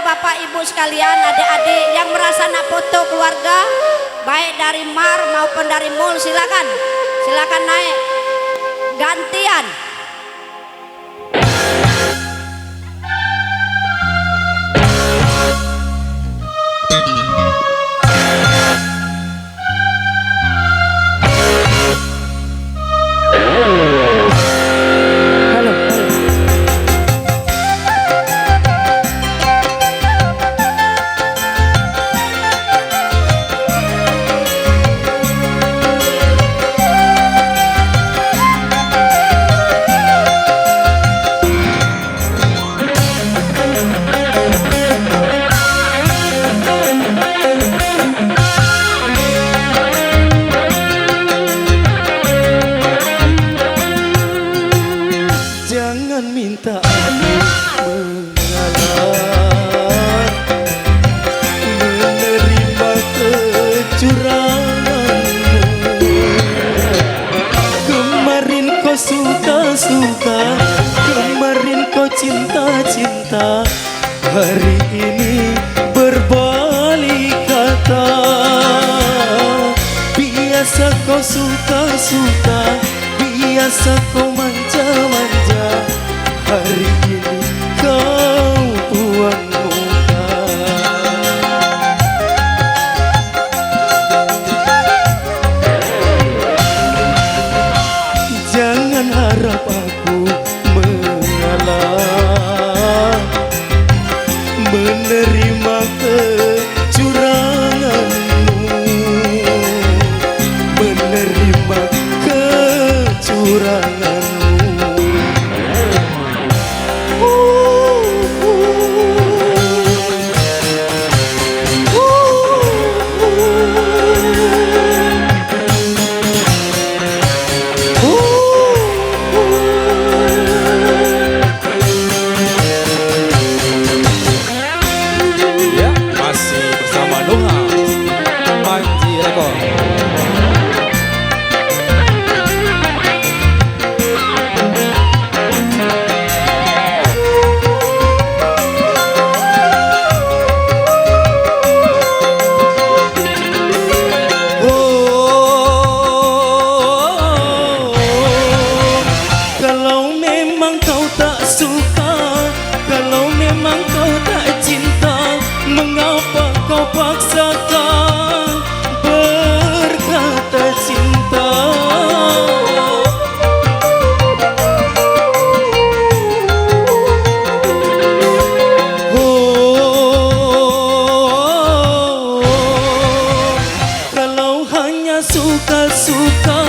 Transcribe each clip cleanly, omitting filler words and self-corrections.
bapak ibu sekalian, adik-adik yang merasa nak foto keluarga baik dari Mar maupun dari Mul, silakan naik gantian. Minta aku mengalah, menerima kecuranganmu. Kemarin kau suka-suka, kemarin kau cinta-cinta, hari ini berbalik kata. Biasa kau suka-suka, biasa kau manja-manja, hari ini kau buang muka. Jangan harap aku mengalah, menerima kecuranganmu, menerima kecuranganmu. Paksakan berkata cinta. Oh, kalau hanya suka-suka,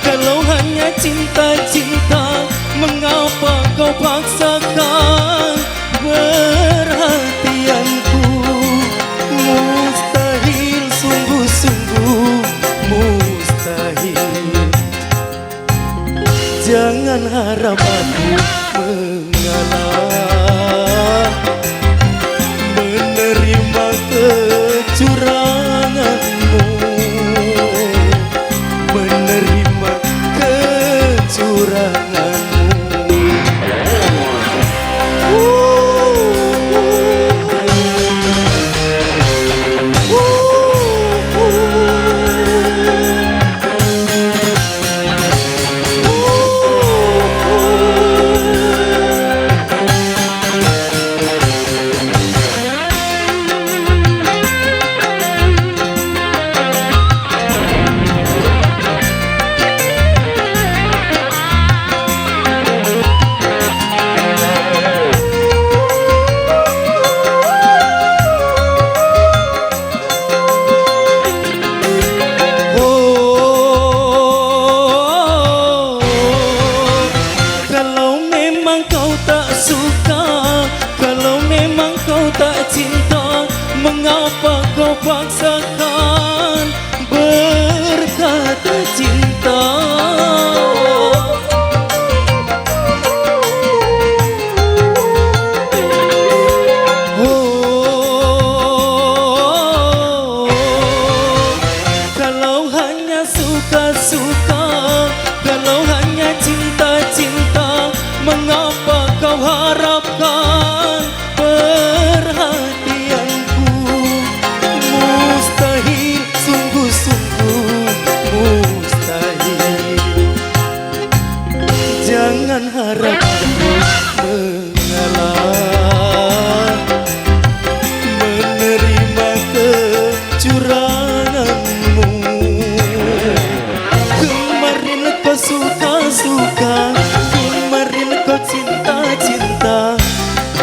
kalau hanya cinta-cinta, mengapa kau paksakan perhatianku? Mustahil, sungguh-sungguh mustahil. Jangan harap aku mengalah, menerima kecuranganmu, menerima kecuranganmu.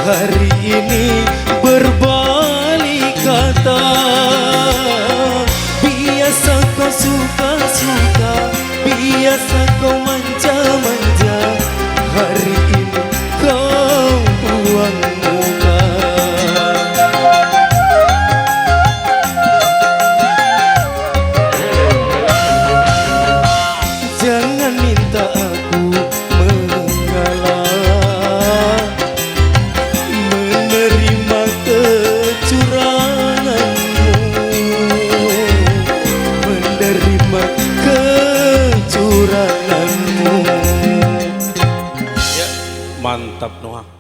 hari ini berbalik kata. Biasa kau suka-suka, biasa kau manja-manja, hari ini kau buang muka. Jangan minta aku mengalah, menerima kecuranganmu, menerima kecuranganmu. Ya, mantap Noah.